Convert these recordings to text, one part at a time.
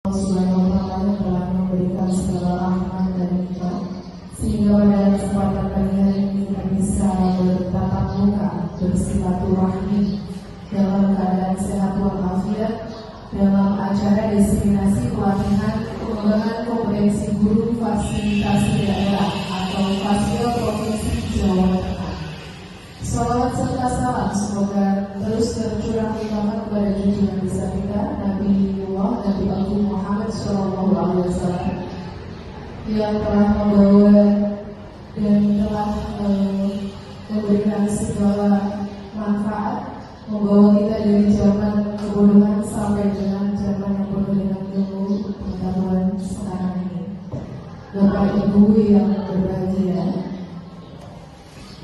Subhanahu wa Ta'ala telah memberikan segala rahmat dan nikmat sehingga pada kesempatan pagi hari ini kita bisa bertatap muka, bersilaturahmi dalam keadaan sehat walafiat dalam acara destinasi pelatihan pengembangan kompetensi guru fasilitasi daerah atau Fasio Provinsi Jawa Tengah. Salawat serta salam semoga terus tercurah limpahkan kepada junjungan besar kita Nabiullah Nabi Agung Muhammad SAW yang telah membawa dan telah memberikan segala manfaat, membawa kita dari zaman kebodohan sampai dengan zaman yang penuh dengan ilmu pengetahuan sekarang ini. Bapak Ibu yang berbahagia,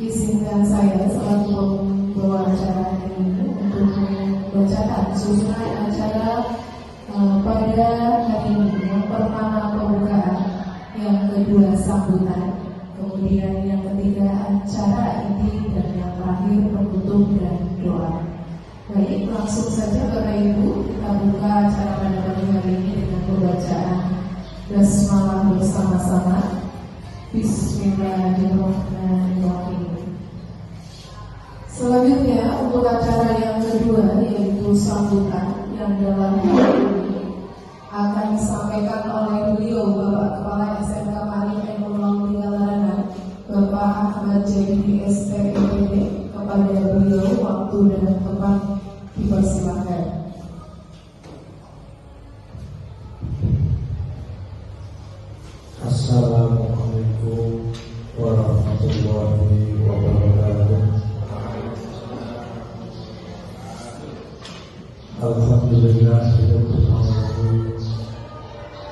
izinkan saya selaku pembawa acara ini untuk membacakan susunan acara pada hari ini. Yang pertama pembukaan, yang kedua sambutan, kemudian yang ketiga acara inti, dan yang terakhir penutup dan doa. Baik, langsung saja Bapak Ibu kita buka acara pada pagi hari ini dengan pembacaan basmalah bersama-sama. Bismillahirrahmanirrahim. Selanjutnya untuk acara yang kedua yaitu sambutan yang dalam hal ini akan disampaikan oleh beliau Bapak Kepala SMK Maring Ekonomi Galarana Bapak Ahmad Jadi SPPD. Kepada beliau waktu dan tempat dipersilakan. Assalamualaikum warahmatullahi wabarakatuh. Alhamdulillah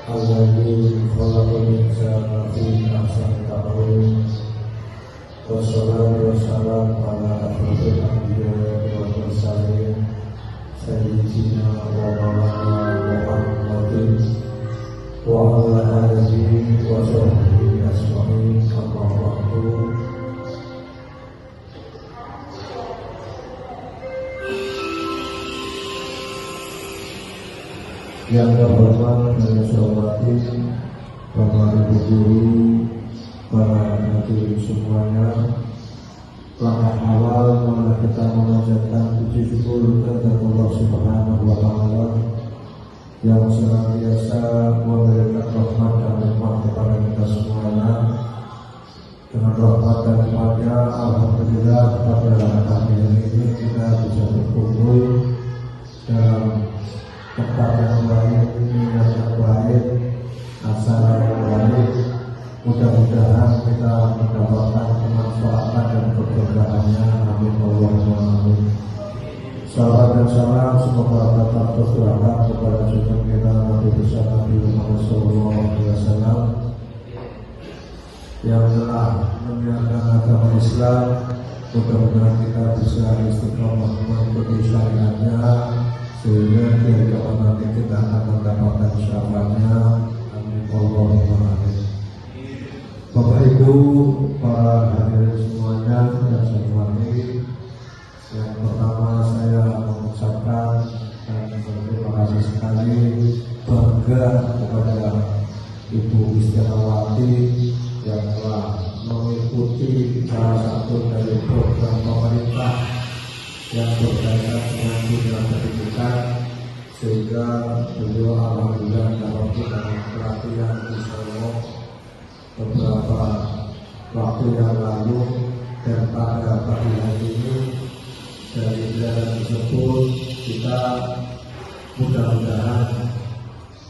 alladzi khalaqal insana fi ahsani taqwim. Wassalatu wassalamu ala asyrofil anbiya'i wal mursalin sayyidina wa maulana Muhammadin wa ala alihi wa sahbihi ajma'in. Amma ba'du. Yang terhormat dan saya hormati Bapak Ibu guru, para hadirin semuanya, langkah awal mana kita mengucapkan puji syukur kepada Allah Subhanahu wa Ta'ala yang senantiasa memberikan rahmat dan nikmat kepada kita semuanya. Dengan rahmat dan nikmatnya, alhamdulillah pada hari ini kita bisa berkumpul dalam tempat yang baik, niat yang baik, acara yang baik. Mudah-mudahan kita mendapatkan kemanfaatan dan keberkahannya. Amin Allahumma amin. Salawat dan salam semoga tetap tercurahkan kepada junjungan kita Nabi besar Nabi Muhammad SAW yang telah menyiarkan agama Islam. Mudah-mudahan kita bisa istiqomah mengikuti syariatnya sehingga dari kapan nanti kita akan mendapatkan syafaatnya. Amin Allahumma amin. Bapak Ibu, para hadirin semuanya yang saya hormati, yang pertama saya mengucapkan dan berterima kasih sekali bangga kepada Ibu Istiqawati yang telah mengikuti salah satu dari program pemerintah yang berkaitan dengan dunia pendidikan, sehingga beliau alhamdulillah dapat dengan pelatihan di Solo beberapa waktu yang lalu, dan pada pagi hari ini dari pelajaran tersebut kita mudah-mudahan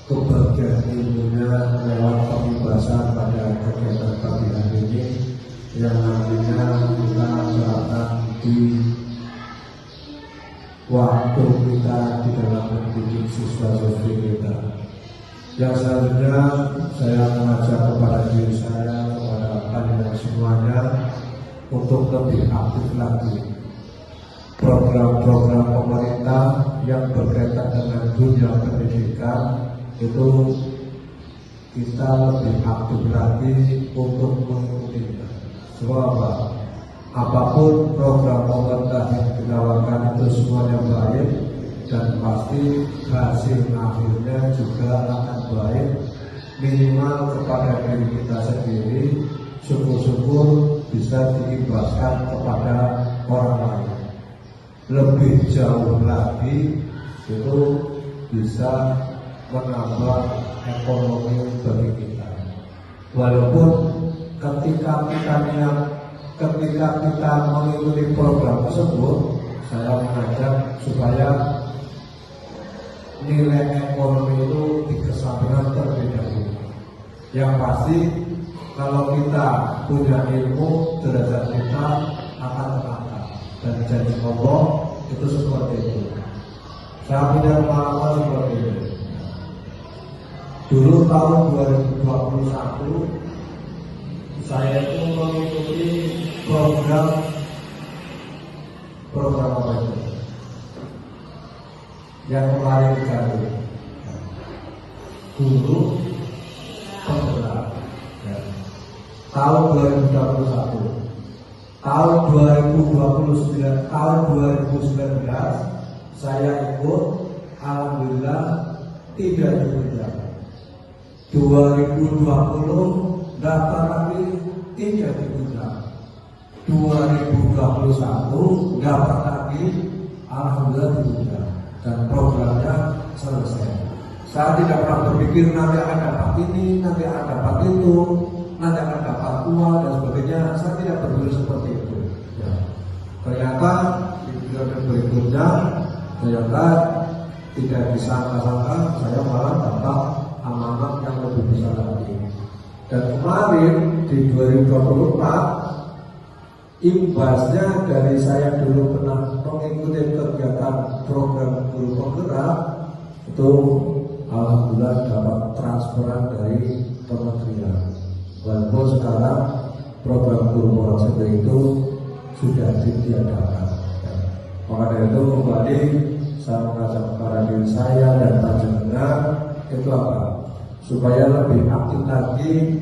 kebagian ilmunya lewat pembahasan pada kegiatan pagi hari ini yang nantinya kita serahkan di waktu kita di dalam mendidik siswa-siswi kita. Yang selanjutnya saya mengajak kepada diri saya, kepada kalian semuanya untuk lebih aktif lagi. Program-program pemerintah yang berkaitan dengan dunia pendidikan itu kita lebih aktif lagi untuk mengikutinya. Sebab apapun program pemerintah yang ditawarkan itu semuanya baik, dan pasti hasil akhirnya juga akan baik, minimal kepada diri kita sendiri, syukur-syukur bisa diimbaskan kepada orang lain. Lebih jauh lagi itu bisa menambah ekonomi bagi kita. Walaupun ketika kita mengikuti program tersebut, saya mengajak supaya nilai ekonomi itu dikesampingkan terlebih dahulu. Yang pasti kalau kita punya ilmu, derajat kita akan terangkat, dan janji Allah itu seperti itu. Saya punya pengalaman seperti itu. Dulu tahun 2021 saya itu mengikuti program apa itu? Yang melahirkan guru penggerak. Tahun 2021, tahun 2019 saya ikut, alhamdulillah tidak diundang. 2020 daftar lagi tidak diundang. 2021 daftar lagi, alhamdulillah diundang dan programnya selesai. Saya tidak pernah berpikir nanti akan dapat ini, nanti akan dapat itu, nanti akan dapat uang dan sebagainya. Saya tidak berpikir seperti itu. Ya. Ternyata di periode berikutnya, ternyata tidak disangka-sangka saya malah dapat amanat yang lebih besar lagi. Dan kemarin di 2024, imbasnya dari saya dulu pernah mengikuti kegiatan program guru penggerak itu, alhamdulillah dapat transferan dari kementerian. Walaupun sekarang program guru penggerak itu sudah ditiadakan. Maka dari itu kembali saya mengajak kepada diri saya dan panjenengan itu apa? Supaya lebih aktif lagi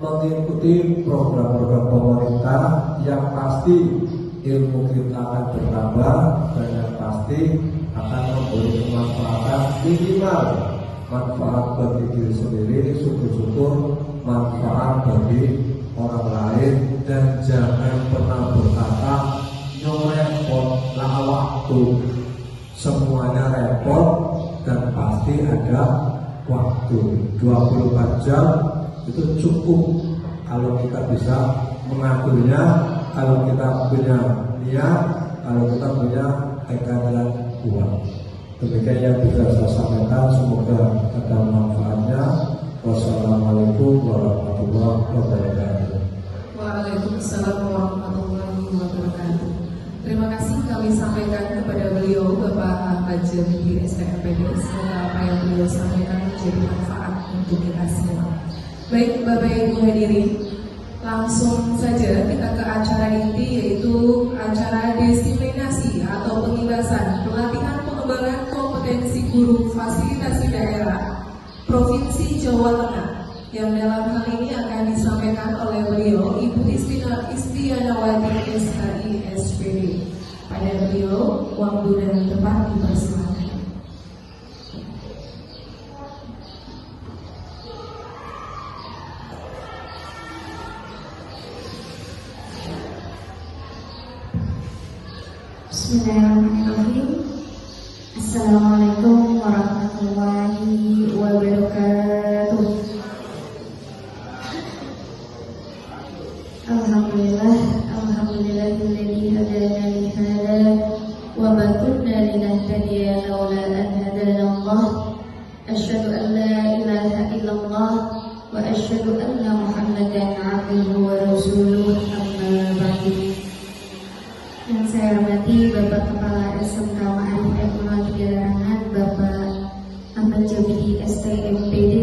mengikuti program-program pemerintah, yang pasti ilmu kita akan bertambah dan yang pasti akan memberi kemanfaatan, minimal manfaat bagi diri sendiri, syukur-syukur manfaat bagi orang lain. Dan jangan pernah berkata repot lah waktu, semuanya repot dan pasti ada waktu. 24 jam itu cukup kalau kita bisa mengaturnya, kalau kita punya niat, kalau kita punya tekad yang kuat. Demikian yang bisa saya sampaikan, semoga ada manfaatnya. Wassalamualaikum warahmatullahi wabarakatuh. Waalaikumsalam warahmatullahi wabarakatuh. Terima kasih kami sampaikan kepada beliau, Bapak Baja di STMPD. Semoga apa yang beliau sampaikan menjadi manfaat untuk kita semua. Baik Bapak Ibu hadirin, langsung saja kita ke acara inti, yaitu acara disiplinasi atau pengibasan pelatihan pengembangan kompetensi guru fasilitasi daerah Provinsi Jawa Tengah, yang dalam hal ini akan disampaikan oleh beliau Ibu Istianawati SHI SPD. Pada beliau, waktu dan tempat dipersilakan. Bismillahirrahmanirrahim. Assalamualaikum warahmatullahi wabarakatuh. Alhamdulillahilladzi hadana li hadza wa ma kunna linahtadiya laula an hadana Allah. Asyhadu an la ilaha illallah wa asyhadu anna Muhammadan abduhu wa rasuluh, amma ba'du. Yang saya hormati Bapak Kepala SMK Ma'arif Ekonomi Larangan, Bapak Ahmad Jabidi STMPD.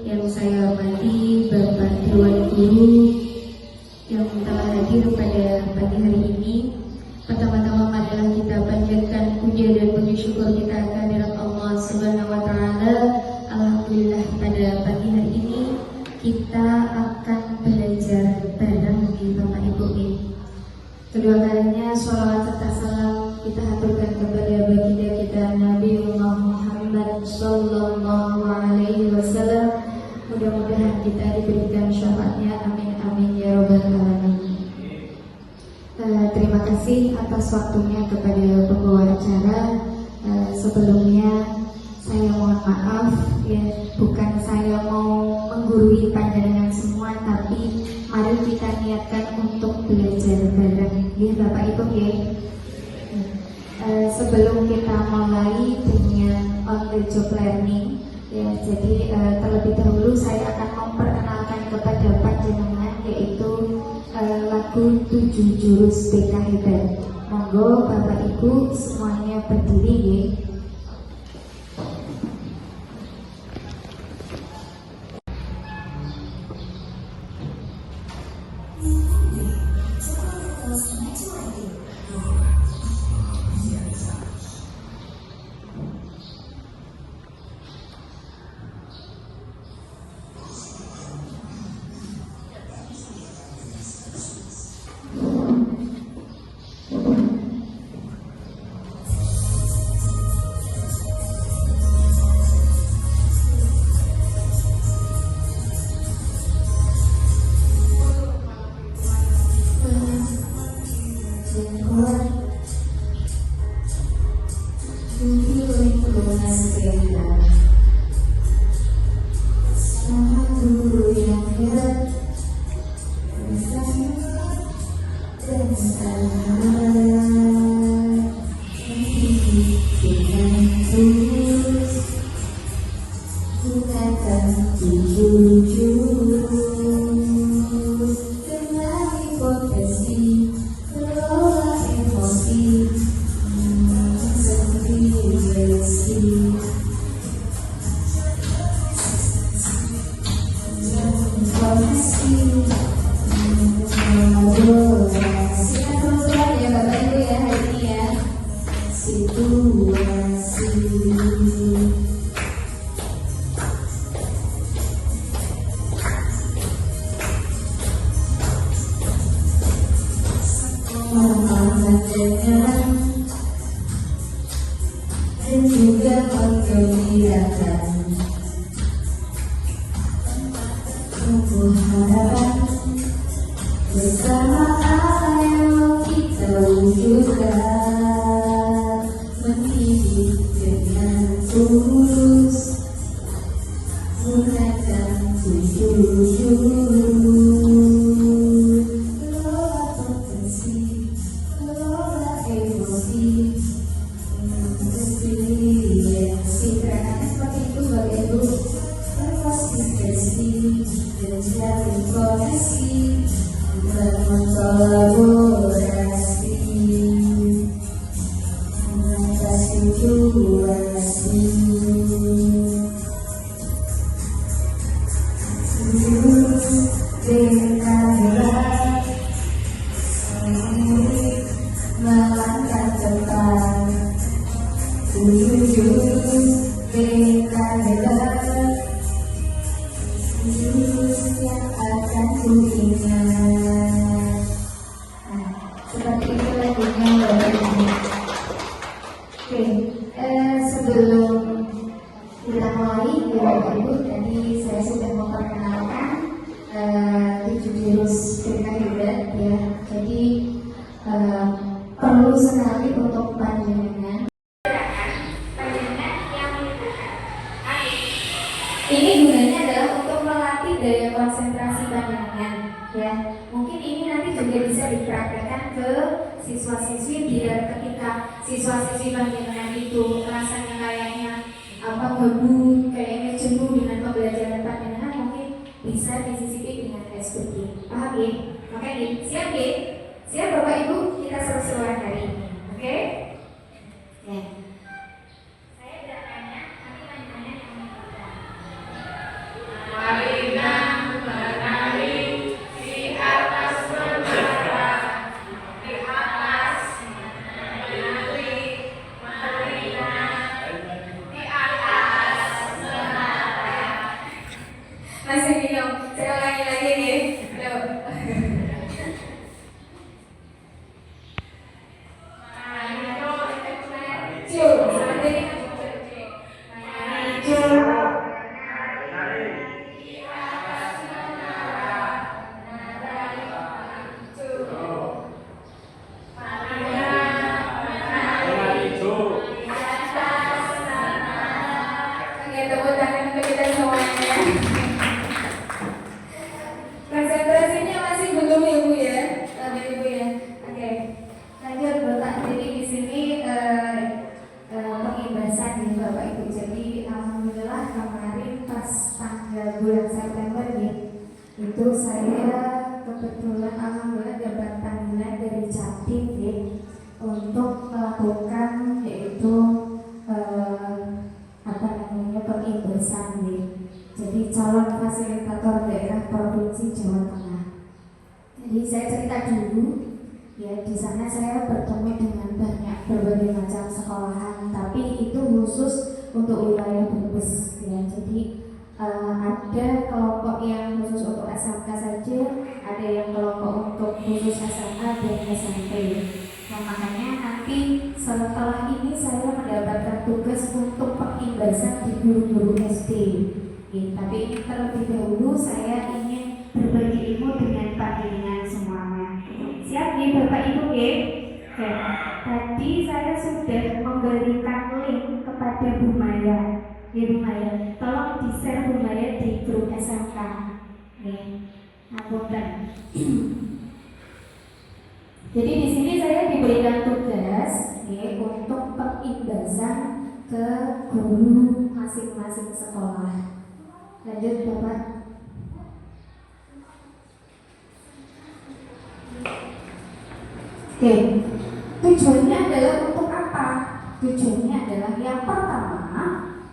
Yang saya hormati Bapak Dewan Guru yang telah hadir pada pagi hari ini. Pertama-tama marilah kita panjatkan puja dan puji syukur kita kehadirat Allah Subhanahu wa taala. Alhamdulillah pada pagi hari ini kita akan belajar bareng di Bapak Ibu ini. Kedua kalinya sholawat serta salam kita haturkan kepada baginda kita Nabi Muhammad Sallallahu Alaihi Wasallam. Mudah-mudahan kita diberikan syafaatnya, amin amin ya robbal alamin. Terima kasih atas waktunya kepada pembawa acara. Sebelumnya saya mohon maaf ya, bukan saya mau menggurui panjenengan semua, tapi mari kita niatkan untuk belajar bareng ya Bapak Ibu ya. Sebelum kita mulai dengan on the job learning ya, jadi terlebih dahulu saya akan memperkenalkan kepada panjenengan yaitu lagu 7 Jurus BK Hebat. Monggo Bapak Ibu semuanya berdiri ya. Dan juga menggembirakan tumbuh harapan bersama, ayo kita wujudkan, mendidik dengan tulus, gunakan 7 jurus, kelola potensi, kelola emosi, seperti itu Bapak Ibu. Berkonsistensi dan jalin koneksi, berkolaborasi, mengatasi situasi. Dengan melangkah cepat, 7 jurus BK Hebat, jurus yang akan ku ingat. Nah, seperti itu lagunya Bapak Ibu. Oke, sebelum kita mulai ya Bapak Ibu, tadi saya sudah memperkenalkan 7 jurus BK Hebat ya. Jadi perlu sekali untuk panjenengan. Ini gunanya adalah untuk melatih daya konsentrasi panjenengan ya. Mungkin ini nanti juga bisa dipraktekkan ke siswa-siswi biar ketika siswa-siswi panjenengan itu rasanya kayaknya ngebut, kayaknya jenuh dengan pembelajaran panjenengan, mungkin bisa disisipi dengan SPG. Paham ya? Makanya siap ya? Siap Bapak Ibu, kita seru-seruan hari ini. Oke? Ya. Saya tidak tanya, nanti panjenengan yang menentukan. Marilah menari di atas menara, di atas menari, marilah di atas menara. Masih bingung, saya ulangi lagi nih. Tuh. bulan September ya, itu saya kebetulan alhamdulillah dapat panggilan dari Jatim ya, untuk melakukan yaitu pengimbasan ya. Jadi calon fasilitator daerah Provinsi Jawa Tengah. Jadi saya cerita dulu ya, di sana saya bertemu dengan berbagai macam sekolahan, tapi itu khusus untuk wilayah Brebes ya. Jadi ada kelompok yang khusus untuk SMK saja, ada yang kelompok untuk khusus SMA dan SMP. Nah, makanya nanti setelah ini saya mendapatkan tugas untuk pengimbasan di guru-guru SD. Tapi ini terlebih dahulu saya ingin berbagi ilmu dengan panjenengan semuanya. Siap nih Bapak Ibu ya? Oke. Tadi saya sudah memberikan link kepada Bu Maya. Ya Bu Maya, tolong di-share Bu Maya di grup SMK. Nih, ngapunten. Jadi di sini saya diberikan tugas ya, untuk pengimbasan ke guru masing-masing sekolah. Lanjut Bapak. Oke, tujuannya adalah untuk apa? Tujuannya adalah yang pertama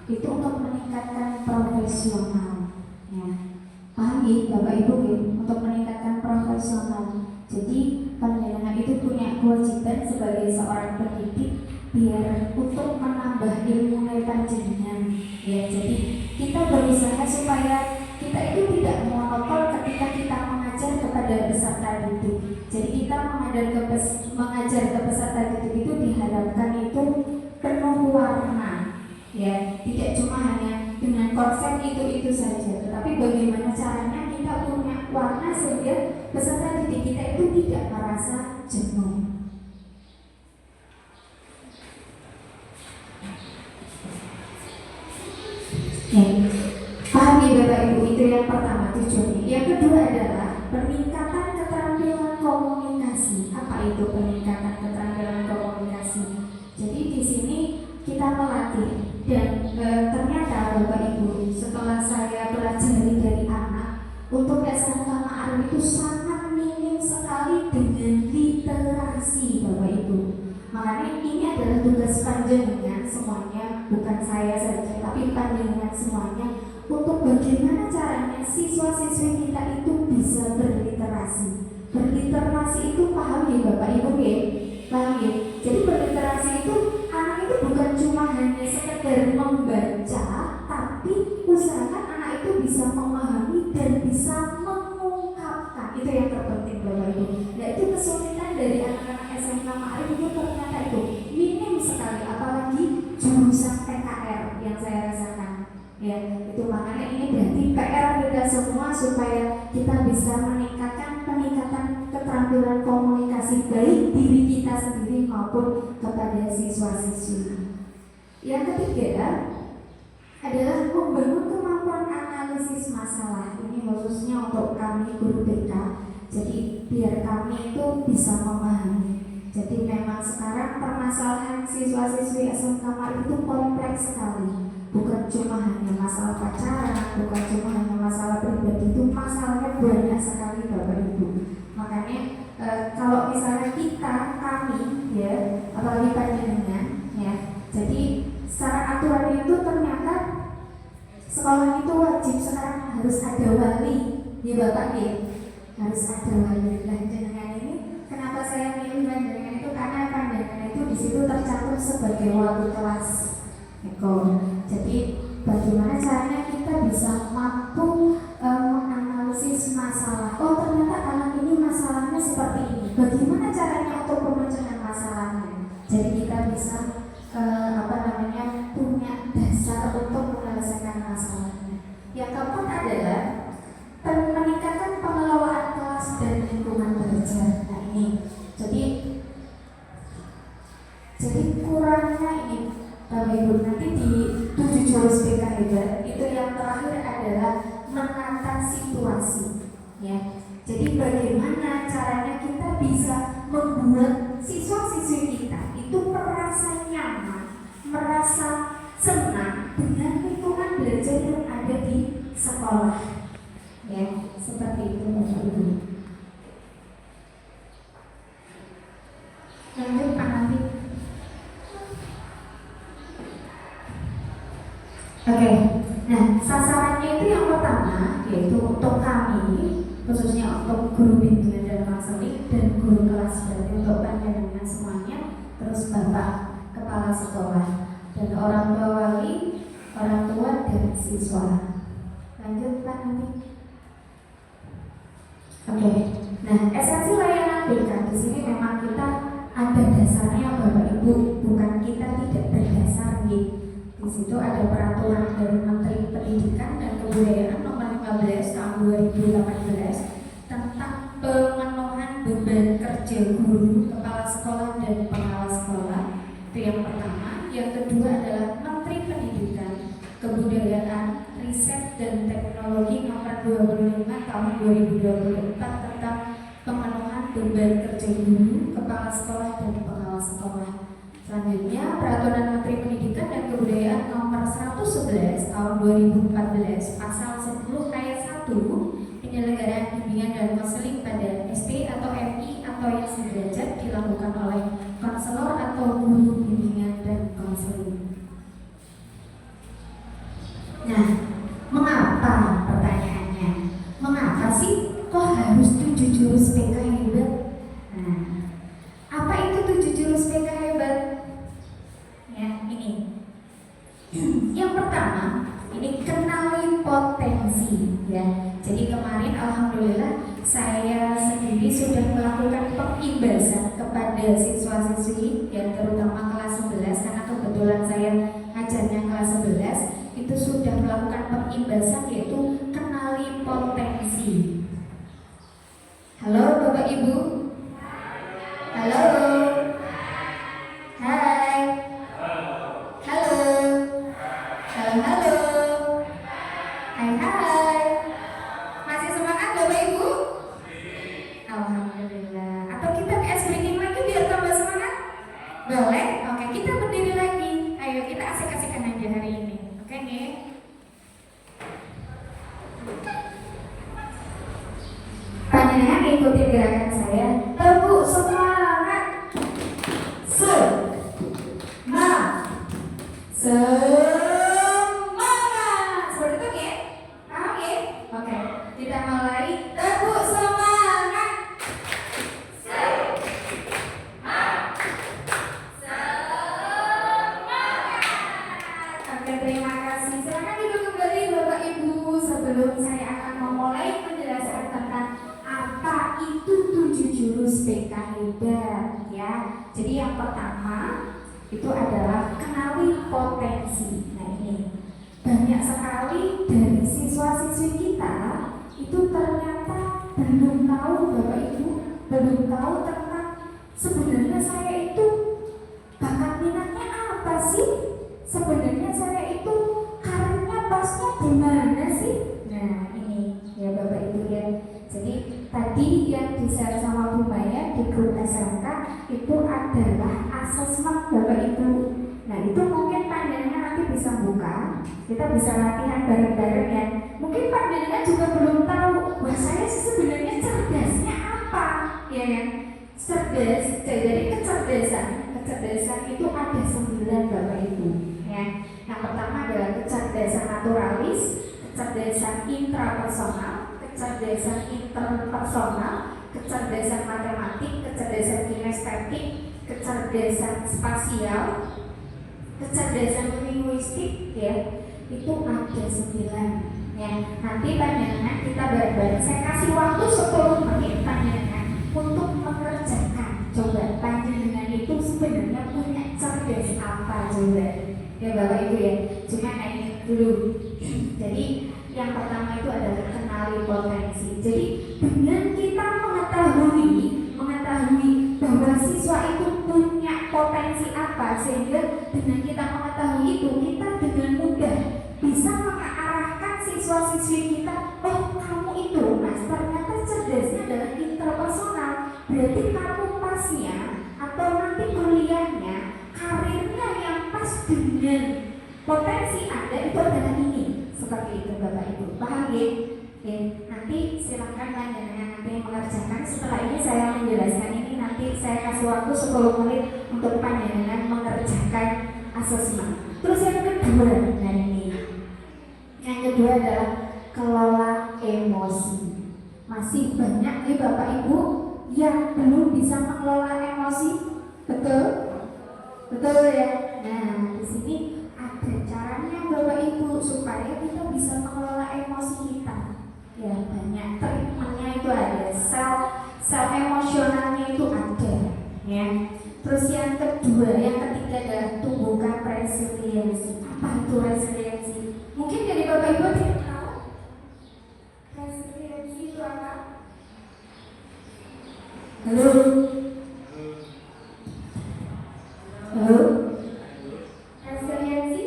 itu untuk meningkatkan profesional. Ya, paham ya Bapak Ibu ya? Untuk meningkatkan profesional. Jadi panjenengan itu punya kewajiban sebagai seorang pendidik biar untuk menambah ilmu panjenengan. Ya, jadi kita berusaha supaya kita itu tidak monotol ketika kita mengajar kepada peserta didik. Jadi kita mengajar ke peserta didik itu diharapkan itu penuh warna. Ya, tidak cuma hanya dengan konsep itu saja, tetapi bagaimana caranya kita punya warna sehingga peserta didik kita itu tidak merasa jenuh. Ya, paham ya Bapak Ibu, itu yang pertama tujuannya. Yang kedua adalah peningkatan keterampilan komunikasi. Apa itu peningkatan keterampilan komunikasi? Jadi di sini kita melatih dan ternyata Bapak Ibu, setelah saya pelajari dari anak, untuk SMK Ma'arif itu sangat minim sekali dengan literasi Bapak Ibu. Makanya ini adalah tugas panjenengan semuanya, bukan saya saja, tapi panjenengan semuanya, untuk bagaimana caranya siswa-siswi kita itu bisa berliterasi. Berliterasi itu paham ya Bapak Ibu ya? Paham ya? Jadi berliterasi itu anak itu bukan cuma hanya sekedar membaca, tapi usahakan anak itu bisa memahami dan bisa mengungkapkan. Itu yang terpenting Bapak Ibu. Nah, itu kesulitan dari anak-anak SMK Ma'arif itu ternyata itu minim sekali, apalagi jurusan PKR yang saya rasakan. Ya, itu makanya ini berarti PR kita semua supaya kita bisa meningkatkan peningkatan keterampilan komunikasi baik diri kita sendiri maupun kepada siswa-siswi. Yang ketiga adalah membangun kemampuan analisis masalah. Ini khususnya untuk kami guru BK. Jadi biar kami itu bisa memahami. Jadi memang sekarang permasalahan siswa-siswi SMK Ma'arif itu kompleks sekali. Bukan cuma hanya masalah pacaran, bukan cuma hanya masalah pribadi, itu masalahnya banyak sekali Bapak Ibu. Makanya kalau misalnya kami ya, apalagi panjenengan ya, jadi secara aturan itu ternyata sekolah itu wajib sekarang harus ada wali ya Bapak ya, harus ada wali. Dan jenengan ini kenapa saya milih panjenengan itu karena panjenengan itu di situ tercatat sebagai wali kelas. Jadi bagaimana caranya kita bisa mampu menganalisis masalah. Oh ternyata anak ini masalahnya seperti ini. Bagaimana caranya untuk pemecahan masalahnya? Jadi kita bisa punya dasar untuk menyelesaikan masalahnya. Yang keempat adalah meningkatkan pengelolaan kelas dan lingkungan belajar. Nah ini, jadi kurangnya ini. Bapak Ibu, nanti di 7 jurus BK hebat itu yang terakhir adalah menata situasi ya. Jadi bagaimana caranya kita bisa membuat siswa-siswi kita itu merasa nyaman, merasa senang dengan lingkungan belajar yang ada di sekolah. sekolah. Ya, seperti itu Bapak Ibu. Lanjut Pak Nanti. Oke, nah sasarannya itu yang pertama yaitu untuk kami, khususnya untuk guru bimbingan dan konseling dan guru kelas, berarti untuk panjenengan semuanya, terus Bapak Kepala Sekolah dan orang tua wali, orang tua dan siswa. Lanjut Pak nanti. Oke, nah esensi layanan BK di sini memang kita ada dasarnya Bapak Ibu, bukan kita tidak berdasar gitu. Di situ ada peraturan dari Menteri Pendidikan dan Kebudayaan nomor 15 tahun 2018 tentang pemenuhan beban kerja guru, kepala sekolah dan pengawas sekolah. Itu yang pertama. Yang kedua adalah Menteri Pendidikan, Kebudayaan, Riset dan Teknologi nomor 25 tahun 2024 tentang pemenuhan beban kerja guru, kepala sekolah dan pengawas sekolah. Selanjutnya, Peraturan Menteri Pendidikan dan Kebudayaan nomor 111 tahun 2014 pasal 10 ayat 1 penyelenggaraan bimbingan dan konseling pada SD atau MI atau yang sederajat dilakukan oleh konselor atau guru bimbingan dan konseling. Nah, mengapa pertanyaannya? Mengapa sih kok harus 7 jurus PK hebat? Nah, apa itu 7 jurus PK hebat? Ya, ini. Yang pertama, ini kenali potensi ya. Jadi kemarin alhamdulillah saya sendiri sudah melakukan pengimbasan kepada siswa-siswi yang terutama kelas 11 karena kebetulan saya ngajarnya kelas 11 itu sudah melakukan pengimbasan yaitu kenali potensi. Halo Bapak Ibu. Halo. Hai. Halo. Halo. Hai hai. Masih semangat Bapak Ibu? Alhamdulillah. Atau kita ke ice breaking lagi biar tambah semangat? Boleh? Oke, kita berdiri lagi. Ayo kita asik-asikan aja hari ini. Oke nih. Panjenengan ikuti gerakan saya. Tepuk semangat. Semangat. Seperti itu ya? Paham ya? Oke, kita mulai. Tepuk semangat. Oke, terima kasih. Silakan duduk kembali Bapak Ibu sebelum saya akan memulai penjelasan tentang apa itu 7 jurus PK hebat ya. Jadi yang pertama itu adalah kenali potensi. Nah ini banyak sekali dari siswa-siswi kita itu ternyata belum tahu Bapak Ibu, belum tahu tentang sebenarnya saya itu bakat minatnya apa sih? Sebenarnya saya itu karirnya pasnya di mana sih? Nah ini ya Bapak Ibu ya. Jadi tadi yang di-share sama Bu Maya di grup SMK itu adalah asesmen Bapak Ibu. Nah itu mungkin panjenengan nanti bisa buka, kita bisa latihan bareng-bareng ya. Mungkin panjenengan juga belum tahu, wah saya sebenarnya cerdasnya apa, ya kan? Cerdas, jadi kecerdasan itu ada 9 Bapak Ibu. Ya. Yang pertama adalah kecerdasan naturalis, kecerdasan intrapersonal, kecerdasan interpersonal, kecerdasan matematik, kecerdasan kinestetik, kecerdasan spasial, kecerdasan linguistik ya. Itu ada 9 ya. Nanti panjenengan kita bareng-bareng saya kasih waktu 10 menit panjenengan untuk mengerjakan. Coba panjenengan itu sebenarnya punya cerdas apa coba? Ya Bapak Ibu ya. Cuma ini dulu. Jadi yang pertama itu adalah kenali potensi. Jadi dengan kita mengetahui bahwa siswa itu punya potensi apa, sehingga dengan kita mengetahui itu kita dengan mudah bisa mengarahkan siswa-siswi kita. Oh kamu itu mas ternyata cerdasnya adalah interpersonal, berarti kamu pasnya atau nanti kuliahnya karirnya yang pas dengan potensi Anda itu adalah ini. Seperti itu Bapak Ibu, paham ya? kasih waktu 10 menit untuk panjenengan mengerjakan asesmen. Terus yang kedua, nah ini yang kedua adalah kelola emosi. Masih banyak nih Bapak Ibu yang belum bisa mengelola emosi, betul? Betul ya. Nah di sini ada caranya Bapak Ibu supaya kita bisa mengelola emosi kita. Ya banyak treatmentnya itu ada, sel emosionalnya itu ada, ya. Terus yang kedua, yang ketiga adalah tumbuhkan resiliensi. Apa itu resiliensi? Mungkin dari Bapak Ibu tidak tahu resiliensi itu apa? Halo? Halo? Resiliensi?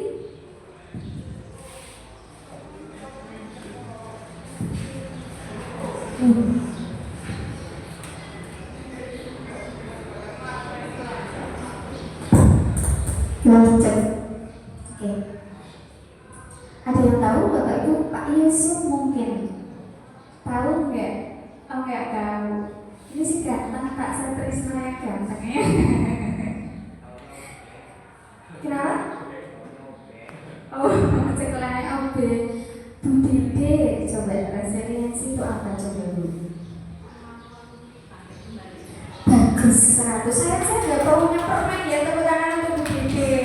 Lanjut. Oke. Ada yang tahu Bapak Ibu? Pak Yusuf mungkin tahu nggak? Oh nggak tahu. Ini sih ganteng Pak Satrisno yang ganteng ya. Kenapa? Oh sekolahnya OB. Bu Dede, coba resiliensi itu apa coba Bu? Bagus 100. Saya nggak punya permen ya, tepuk tangan untuk Bu Dede.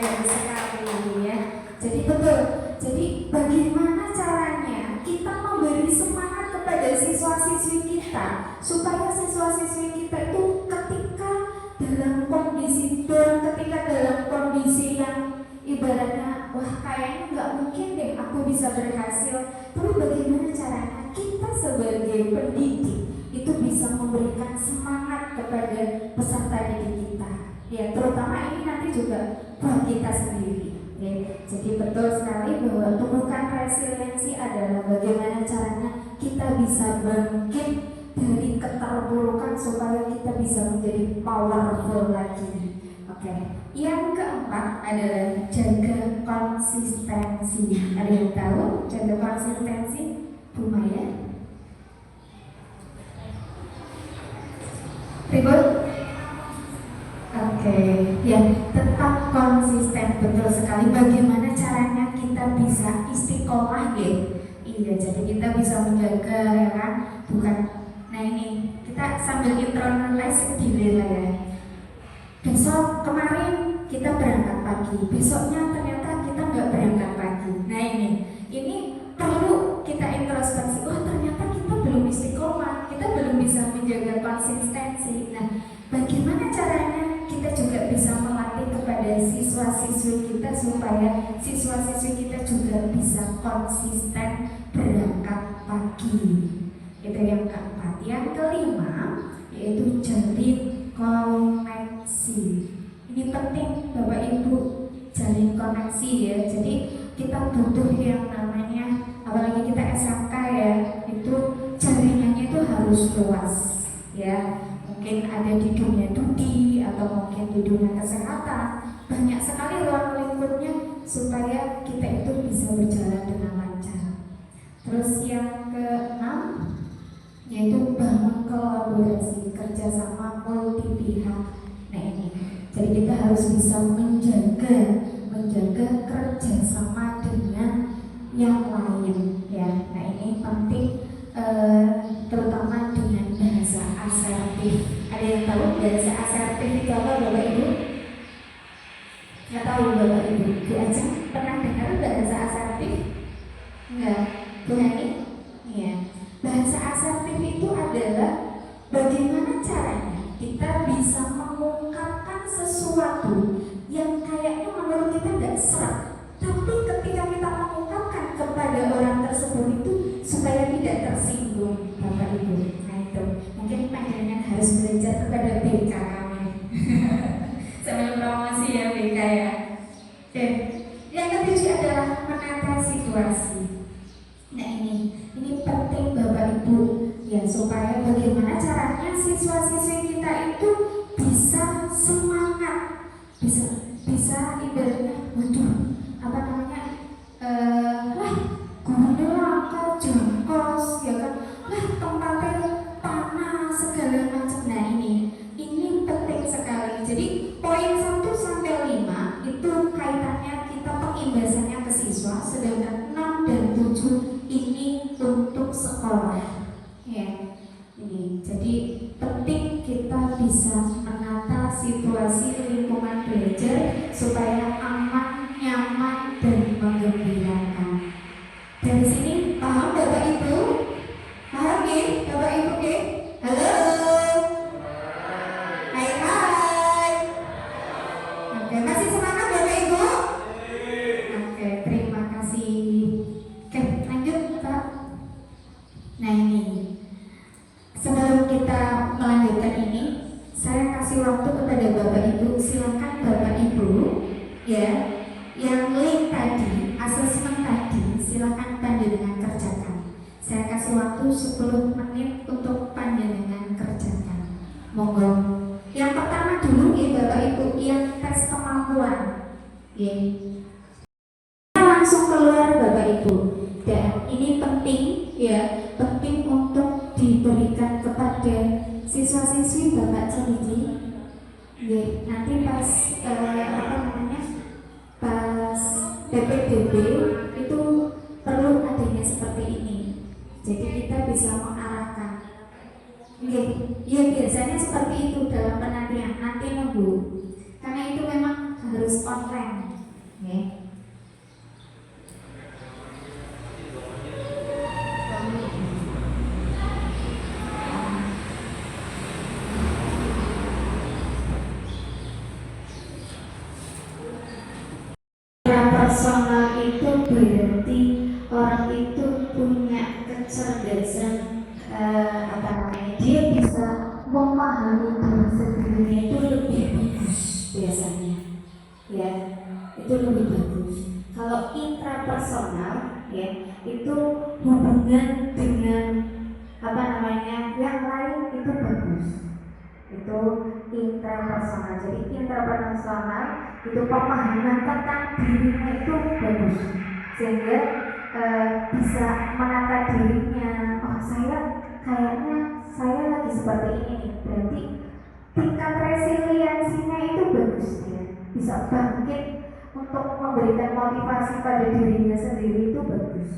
Bagus sekali ya. Jadi betul. Jadi bagaimana caranya kita memberi semangat kepada siswa-siswi kita supaya siswa-siswi kita itu ketika dalam kondisi down, ketika dalam kondisi yang ibaratnya wah kayaknya nggak mungkin deh aku bisa berhasil, tapi bagaimana caranya kita sebagai pendidik itu bisa memberikan semangat kepada peserta didik kita, ya terutama ini nanti juga buat kita sendiri. Ya, jadi betul sekali bahwa tumbuhkan resiliensi adalah bagaimana caranya kita bisa bangkit dari keterpurukan supaya kita bisa menjadi powerful lagi. Oke. Yang keempat adalah jaga konsistensi. Ada yang tahu jaga konsistensi, Bu Maya? Ribut? Oke, ya tetap konsisten, betul sekali. Bagaimana caranya kita bisa istiqomah ya? Iya, jadi kita bisa menjaga ya kan, bukan. Nah ini kita sambil internalize diri lah ya. Besok kemarin kita berangkat pagi, besoknya ternyata kita nggak berangkat pagi. Nah ini perlu kita introspeksi. Oh ternyata kita belum istiqomah, kita belum bisa menjaga konsistensi. Nah bagaimana caranya kita juga bisa melatih kepada siswa-siswi kita supaya siswa-siswi kita juga bisa konsisten berangkat pagi. Itu yang keempat. Yang kelima yaitu jalin koneksi. Ini penting Bapak Ibu, jalin koneksi ya. Jadi kita butuh yang namanya, apalagi kita SMK ya, itu jaringannya itu harus luas ya. Mungkin ada di dunia studi atau mungkin di dunia kesehatan, banyak sekali ruang lingkupnya supaya kita itu bisa berjalan dengan lancar. Terus yang keenam yaitu bangun kolaborasi, kerjasama multi pihak. Nah ini, jadi kita harus bisa menjaga kerjasama dengan yang lain ya. Nah ini penting, terutama dengan bahasa asertif. Ada yang tahu bahasa asertif itu apa Bapak Ibu? Nggak tahu Bapak Ibu? Bu Ajeng pernah dengar bahasa asertif? Enggak? Bu Hani? Iya. Bahasa asertif itu adalah bagaimana caranya kita bisa mengungkapkan sesuatu yang kayaknya menurut kita nggak serak, tapi ketika kita mengungkapkan kepada orang tersebut itu supaya tidak tersinggung Bapak Ibu. Nah itu mungkin panjenengan harus belajar kepada BK kami. Sambil promosi ya BK ya. Dan yang ketujuh adalah menata situasi. Nah ini penting Bapak Ibu ya, supaya bagaimana caranya siswa-siswi kita itu bisa semangat, bisa ibaratnya waduh apa namanya, wah gurunya langka jongkos ya kan, wah tempatnya tanah segala macam. Nah ini ini untuk sekolah, ya. Ini jadi penting kita bisa menata situasi lingkungan belajar supaya aman, nyaman, dan menggembirakan. Dari sini paham Bapak Ibu? Paham ya Bapak Ibu ya? Halo. Hai hai. Oke, masih semangat Bapak Ibu? Oke, terima kasih. Oke, lanjut Pak. Nah ini, sebelum kita melanjutkan ini, saya kasih waktu kepada Bapak Ibu. Silakan Bapak Ibu, ya, yang link tadi, asesmen tadi, silakan panjenengan kerjakan. Saya kasih waktu 10 menit untuk panjenengan kerjakan. Monggo. Yang pertama dulu ya Bapak Ibu, yang tes kemampuan. Ya. Langsung keluar Bapak Ibu. Dan ini penting ya, penting untuk diberikan kepada siswa-siswi Bapak Celiji. Ya, nanti pas pas PPDB itu perlu adanya seperti ini. Jadi kita bisa mengarahkan. Ya biasanya seperti itu dalam penantian. Nanti nunggu. Karena itu memang harus online. Ya. Personal itu berarti orang itu punya kecerdasan dia bisa memahami diri sendiri itu lebih bagus biasanya, ya itu lebih bagus. Kalau intrapersonal ya itu hubungan dengan yang lain itu bagus. Itu intrapersonal. Jadi intrapersonal itu pemahaman tentang dirinya itu bagus, sehingga bisa menata dirinya. Oh kayaknya saya lagi seperti ini nih. Berarti tingkat resiliensinya itu bagus ya. Bisa bangkit untuk memberikan motivasi pada dirinya sendiri itu bagus.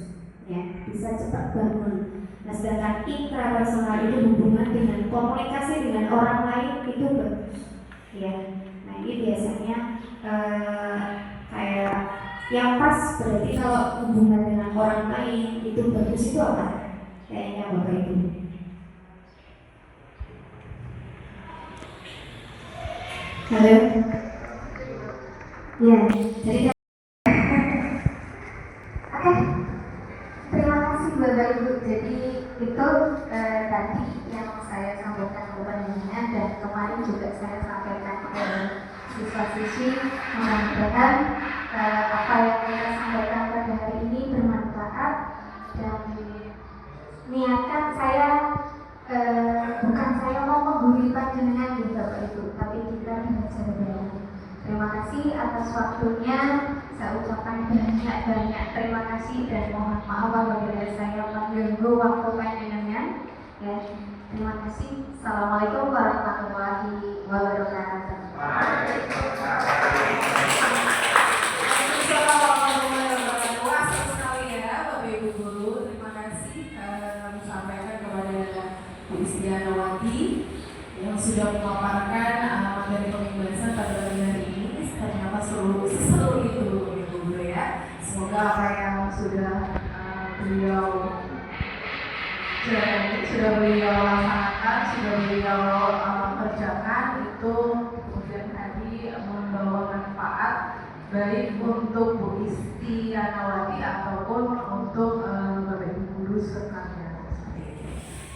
Ya, bisa cepat bangun. Nah, sedangkan intrapersonal itu hubungan dengan komunikasi dengan orang lain itu bagus. Ya, nah ini biasanya kayak yang pas berarti kalau hubungan dengan orang lain itu bagus itu apa? Kayaknya Bapak Ibu. Halo. Ya, jadi oke. Terima kasih Bapak Ibu. Jadi itu tadi yang saya sampaikan kepadanya, dan kemarin juga saya sampaikan ke siswa-siswi. Mudah-mudahan apa yang saya sampaikan pada hari ini bermanfaat, dan niatkan saya bukan saya mau menggurui panjenengan di Bapak Ibu, tapi kita belajar bareng. Terima kasih atas waktunya. Saya ucapkan banyak terima kasih dan mohon maaf apabila saya mengganggu waktu panjenengan. Ya, terima kasih. Assalamualaikum warahmatullahi wabarakatuh. Yang sudah memaparkan dari pembahasan pada pagi hari ini. Ternyata seru itu Ibu ya. Semoga apa yang sudah beliau laksanakan, sudah beliau kerjakan itu kemudian tadi membawa manfaat baik untuk Bu Isti Yanawati ataupun untuk Bapak Ibu guru sekalian.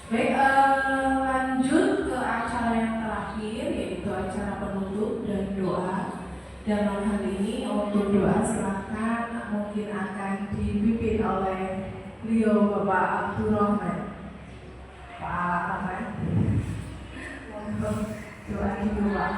Baik, lanjut ke acara yang terakhir, yaitu acara penutup dan doa. Dan malam hari ini untuk doa silakan mungkin akan dipimpin oleh beliau Bapak Abdurrahman. Pak Rahman, untuk doa dulu Pak.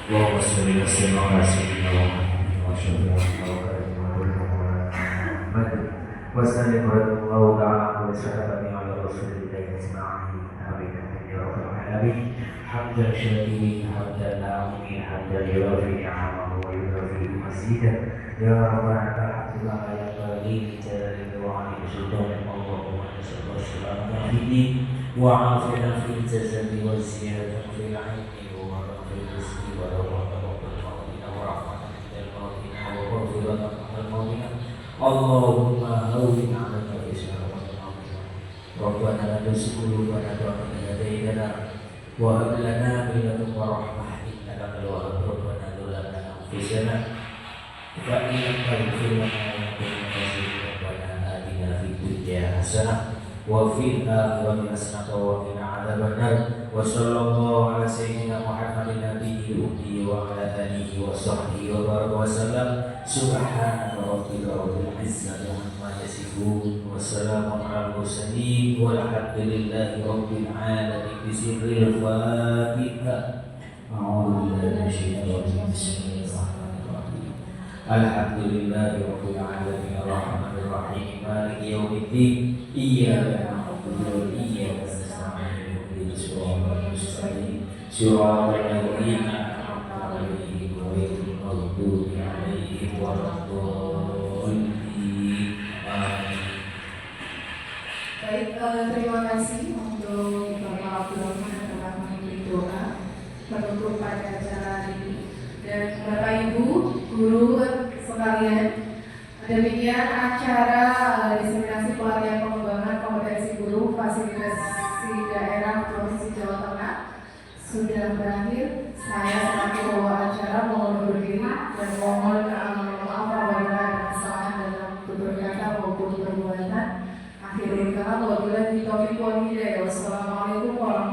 اللهم صل وسلم على سيدنا محمد واشهد ان محمد وسلم رضي الله تعالى عن صحابته على رسول الله اجمعين امين يا رب العالمين حمدا شاكرين حمدا ناعمين حمدا يوافي نعمه ويكافئ مزيدا يا ربنا الحمد لله يا بارئ جلال وعلي سلطان اللهم نسأل السلامة في الدين وعافية في الجسد والزيادة في العلم وبركة في الرزق ورحمة المؤمنين ورحمة المؤمنين ومغفرة المؤمنين اللهم هون علينا إسلام المؤمنين ربنا لا تزغ قلوبنا بعد إذ هديتنا وهب لنا من لدنك رحمة إنك أنت الوهاب ربنا ظلمنا أنفسنا فإن لم تغفر لنا ونتوب ربنا آتنا في الدنيا حسنة وفي الآخرة حسنة وقنا عذاب النار وصلى الله على سيدنا محمد النبي الأمي وعلى آله وصحبه وبارك وسلم سبحان ربك رب العزة عما يصفون وسلام على المرسلين والحمد لله رب العالمين بسر الفاتحة أعوذ بالله من الشيطان الرجيم بسم الله الرحمن الرحيم الحمد لله رب العالمين الرحمن الرحيم مالك يوم الدين إياك نعبد وإياك نستعين اهدنا الصراط المستقيم صراط الذين أنعمت عليهم غير المغضوب عليهم ولا الضالين آمين. Baik, terima kasih untuk Bapak Abdul Rahman yang telah memimpin doa penutup pada acara ini, dan Bapak Ibu guru sekalian, demikian acara diseminasi pelatihan pengembangan kompetensi guru fasilitasi daerah Provinsi Jawa Tengah sudah berakhir. Saya selaku pembawa acara mohon undur diri dan mohon maaf apabila ada kesalahan dalam tutur kata maupun perbuatan. Akhirul kalam wabillahi taufiq wal hidayah. Wassalamualaikum warahmatullahi wabarakatuh.